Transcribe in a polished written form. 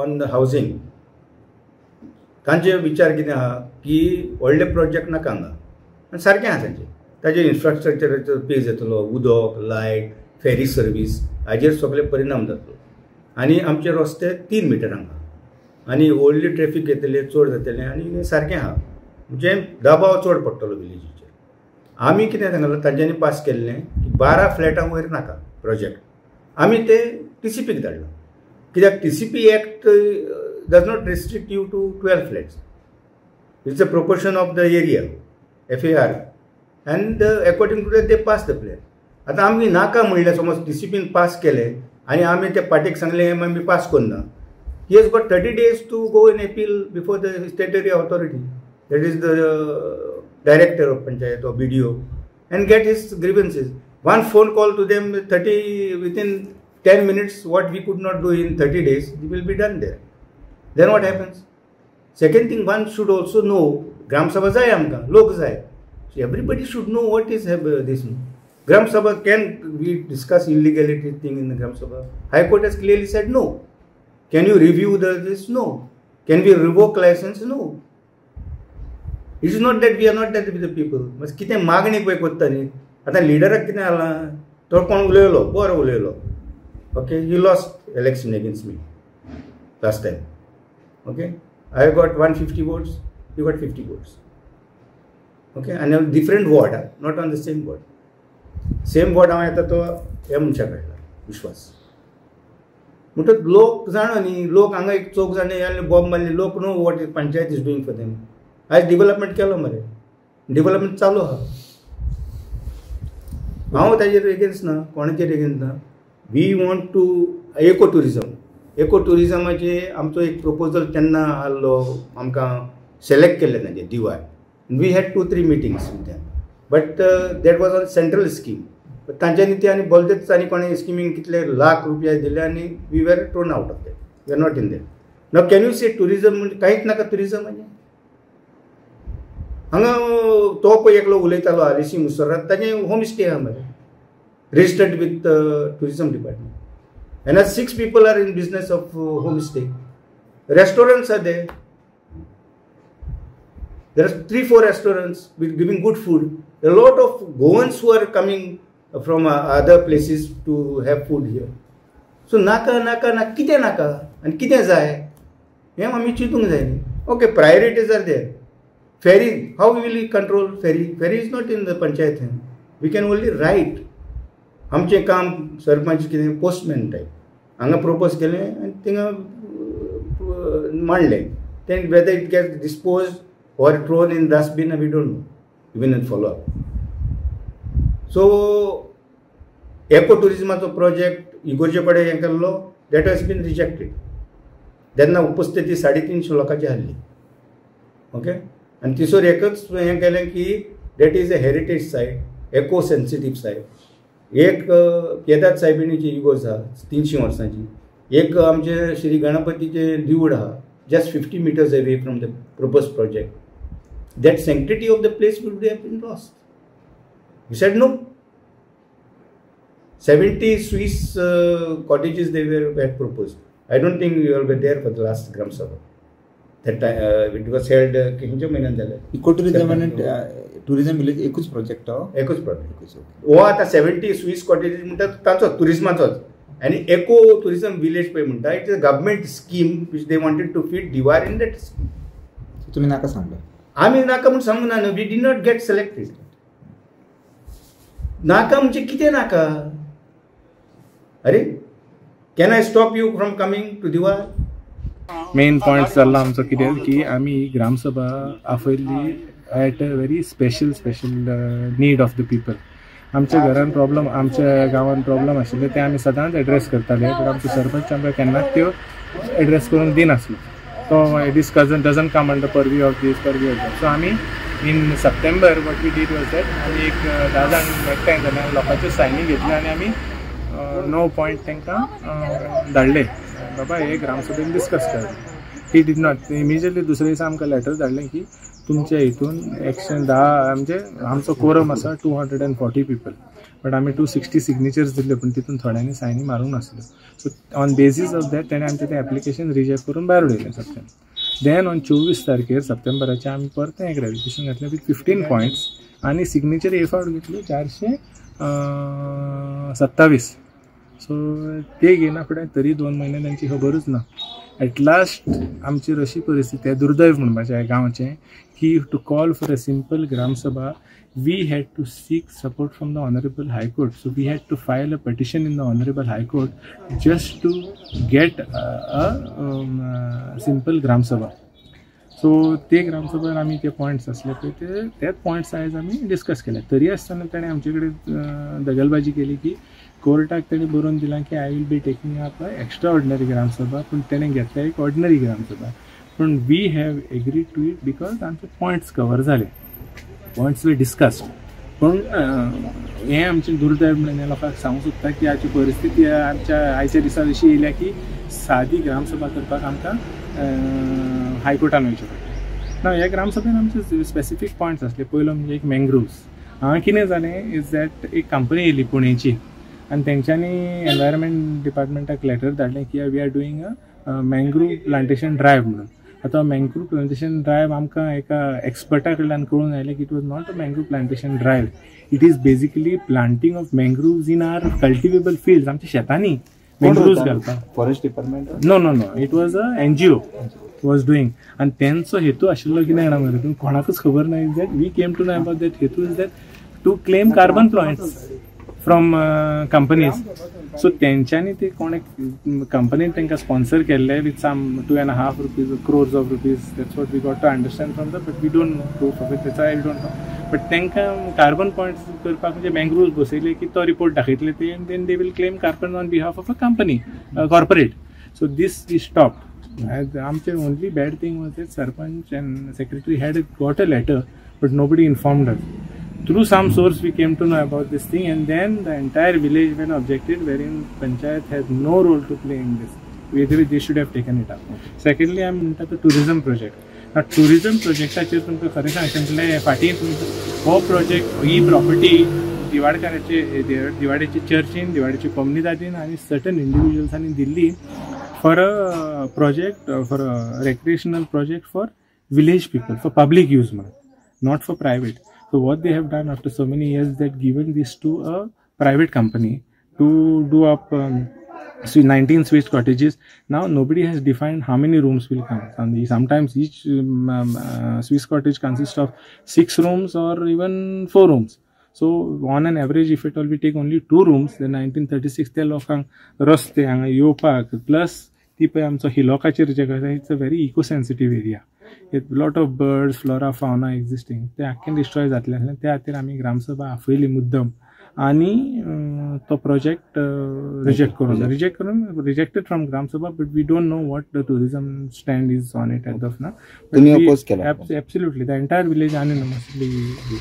On the housing तांचे विचार कितें आहा की व्हडले प्रोजेक्ट नाका हांगा सारकें आहा ताजे इन्फ्रास्ट्रक्चराचो पेज येतलो उदक लायट फेरी सर्वीस हाजेर सगळे परिणाम जातलो आनी आमचे रस्ते 3 मिटर हांगा आनी व्हडली ट्रॅफिक येतले चड जातलें आनी सारकें आहा म्हणजे दबाव चड पडटलो विलेजीचेर आमी कितें सांगलें तांच्यांनी पास केल्लें की 12 फ्लॅटां वयर नाका प्रोजेक्ट आमी ते TCPक धाडलो कित्याक TCP act does not restrict you to 12 flats. It's a proportion of the area, FAR, and according to that they pass the plan. आता आम्ही नाका म्हणले समज TCPन पास केले आणि आम्ही त्या पार्टीक सांगले आम्ही पास करना he has got 30 days to go and appeal before the statutory authority, that is the director of Panchayat or BDO, and get his grievances. One phone call to them within 10 minutes, what we could not do in 30 days, it will be done there. Then what happens? Second thing, one should also know, Gram Sabha jai amka, lok jai. So everybody should know what is this. Gram Sabha, can we discuss illegality thing in the Gram Sabha? High Court has clearly said no. Can you review this? No. Can we revoke license? No. It is not that we are not that with the people. Mas kite magni pay kotta ni. Ata leader kite ala. To kon ulelo, bor ulelo. Okay, he lost election against me last time. Okay, I got 150 votes, you got 50 votes. Okay, and a different ward, not on the same ward. Same ward हांव येता तो ह्या मनशा कडला विश्वास म्हणटत लोक जाणो न्ही लोक हांगा एक चौक जाणे आनी बॉम्ब मारले लोक know what is panchayat is doing for them आयज डेव्हलपमेंट केलो मरे डेव्हलपमेंट चालू आहा हांव ताजेर एगेन्स्ट ना कोणाचेर एगेन्स्ट ना वी वॉन्ट टू इको टुरिझमाचे आमचो एक प्रपोजल तेन्ना आसलो आमकां सिलेक्ट केल्ले ताजे Divar we had 2-3 meetings with them but that was on central scheme तांच्यांनी ते आनी बोलतेच आनी कोणें स्किमीक कितले लाख रुपया दिले आनी we were torn out of that we are not in that now can you say tourism म्हणजे कांयच नाका टुरिझमाचें हांगा तो पळय एकलो उलयतालो आलिशी मुसर्रात ताजें होम स्टे आहा मरे registered with the tourism department. And as 6 people are in business of homestay. Restaurants are there. There are 3-4 restaurants with giving good food. There are a lot of Goans who are coming from other places to have food here. So naka kite naka and kite jai. Hem ami chitung jai. Okay, priorities are there. Ferry, how will we control ferry? Ferry is not in the panchayat hand. We can only write. आमचे काम सरपंच कितें postman type हांगा propose केलें आनी थिंगा मांडलें तें whether it get dispose or thrown in dustbin we don't know even in follow up so एको टुरिझमाचो प्रोजेक्ट इगोर्जे कडेन हें केल्लो दॅट हॅज बीन रिजेक्टेड तेन्ना उपस्थिती 350 लोकांची आसली ओके आनी तिसोर एकच हें केलें की that is a heritage site eco sensitive site एक केदार साहेबिणीची इगोज आहा 300 वर्सांची एक आमचे श्री गणपतीचे देवूळ आहा just 50 meters away from the proposed project that sanctity of the place would have been lost we said no 70 Swiss cottages they had proposed I don't think you were there for the last Gram Sabha that time it was held किंच्या महिन्यात झालं eco tourism आणि tourism village एकूच project हो आता 70 Swiss cottage म्हणटा ताचो टुरिझमाचोच आनी एको tourism village पळय म्हणटा it is a government scheme which they wanted to feet दिवार इन दॅट स्कीम तुम्ही नाका सांगला आमी नाका म्हणून सांगूंक ना we did not get selected नाका म्हणजे कितें नाका अरे can I stop you from coming to Divar main point जाल्लो आमचो कितें की आमी ग्रामसभा आफयल्ली at a very special need of the people. आमच्या घरान प्रॉब्लम आमच्या गांवान प्रॉब्लम आशिल्ले ते आमी सदांच एड्रेस करताले पण आमचो सरपंच आमकां केन्नाच त्यो एड्रेस करूंक दिनासलो तो this doesn't come under purview of this purview of that so आमी in September what we did was that आमी एक 10 जाण एकठांय जाल्यार लोकांच्यो सायनी घेतल्यो आनी आमी 9 पॉयंट तांकां धाडले बाबा हे ग्रामसभेन डिस्कस कर ही डीड नॉट इमिजिएटली दुसरे दिसा आमकां लेटर धाडलें की तुमच्या हितून 110 म्हणजे आमचो कोरम आसा 240 पीपल, बट आमी 260 सिग्नेचर्स दिल्ले, पण तितून थोड्यांनी सायनी मारूंक नासल्यो. So on basis of that तेणें आमचें तें एप्लिकेशन रिजेक्ट करून भायर उडयलें सप्टेंबर. देन ऑन 24 तारखेर सप्टेंबराचें आमी परतें एक एप्लिकेशन घातलें विथ 15 पॉयंट्स आनी सिग्नेचर ए फावट घेतली 427. सो ते घेयना फुडें तरी 2 म्हयने तांची खबरूच ना. एट लास्ट आमची अशी परिस्थिती आहे, दुर्दैव म्हणपाचें आहे गांवचें, की to call for a simple gram sabha we had to seek support from the Honorable High Court. So we had to file a petition in the Honorable High Court just to get a simple Gram Sabha. सो ते ग्रामसभेत आमी ते points असले पळय तेच points आयज आमी discuss केले. तरी आसतना ताणें आमचे कडेन दगलबाजी केली की कोर्टाक ताणें बरोवन दिलां की I will be taking up a extraordinary Gram Sabha, पूण ताणें घेतल्या एक ऑर्डिनरी ग्रामसभा. पूण we have agreed to it because आमचे पॉयंट्स कवर जाले, पॉयंट्स वी डिस्कस्ड. पूण हें आमचें दुर्दैव म्हणून लोकांक सांगूंक सोदता की आजची परिस्थिती आमच्या आयच्या दिसा अशी येयल्या की सादी ग्रामसभा करपाक आमकां हायकोर्टान वयचें पडटा. ना ह्या ग्रामसभेन आमचे स्पेसिफीक पॉयंट्स आसले. पयलो म्हणजे एक मँग्रोव्स. हांगा कितें जालें इज दॅट एक कंपनी येयली पुणेची आनी तेंच्यांनी एनवायरमेंट डिपार्टमेंटाक लेटर धाडलें की we are doing a mangrove plantation drive म्हणून. आतां मँग्रोव प्लांटेशन ड्रायव्ह आमकां एका एक्सपर्टा कडल्यान कळून आयलें की it was not a mangrove plantation drive, it is basically planting of mangroves in our cultivable fields. आमच्या शेतांनी मँग्रोव्स घालता. Forest department? No no no, it was a NGO was doing. आनी तेंचो हेतू आशिल्लो कितें जाणा मरे, पूण कोणाकूच खबर ना. Is that we came to know about that हेतू is that to claim carbon points from companies. So तेंच्यांनी ते कोण कंपनीन तांकां स्पॉन्सर केल्ले with some 2.5 crores of rupees. That's what we got to understand from the, but we don't know proof of it, that's I don't know. But तांकां carbon points करपाक म्हणजे मँग्रोव्स बसयले की तो रिपोर्ट दाखयतले ते, and then they will claim carbon on behalf of a company corporate. So this is stopped. आमचे only bad thing was that sarpanch and secretary had got a letter but nobody informed us. Through some source we came to know about this thing, and then the entire village went objected, wherein Panchayat has no role to play in this. They should have taken it up. Secondly, I am into the tourism project. Now tourism project चे तुमकां खरें सांगचें फाटीं हो project ही property दिवाडेची चर्चीन, दिवाडेची कम्युनिटीन आनी certain इंडिविज्युअल्सांनी दिल्ली for a project, for a recreational project for village people, for public use म्हणून, not for private. So what they have done after so many years, that given this to a private company to do up 19 Swiss cottages. Now nobody has defined how many rooms will come. And sometimes each Swiss cottage consists of 6 rooms or even 4 rooms. So on an average, if at all we take only 2 rooms, then 1936 त्या लोकांक रस्ते हांगा येवपाक plus ती पळय आमचो हिलोकाचेर जगह आसा, it's a very eco sensitive area. Lot of birds, flora, fauna existing, ते आख्खें डिस्ट्रॉय जातलें आसलें. त्या खातीर आमी ग्रामसभा आफयली मुद्दम आनी तो project rejected from Gram Sabha. But we don't know what the tourism stand is on it as of now. तुम्ही अपोज केला? Absolutely the entire village अनॅनिमसली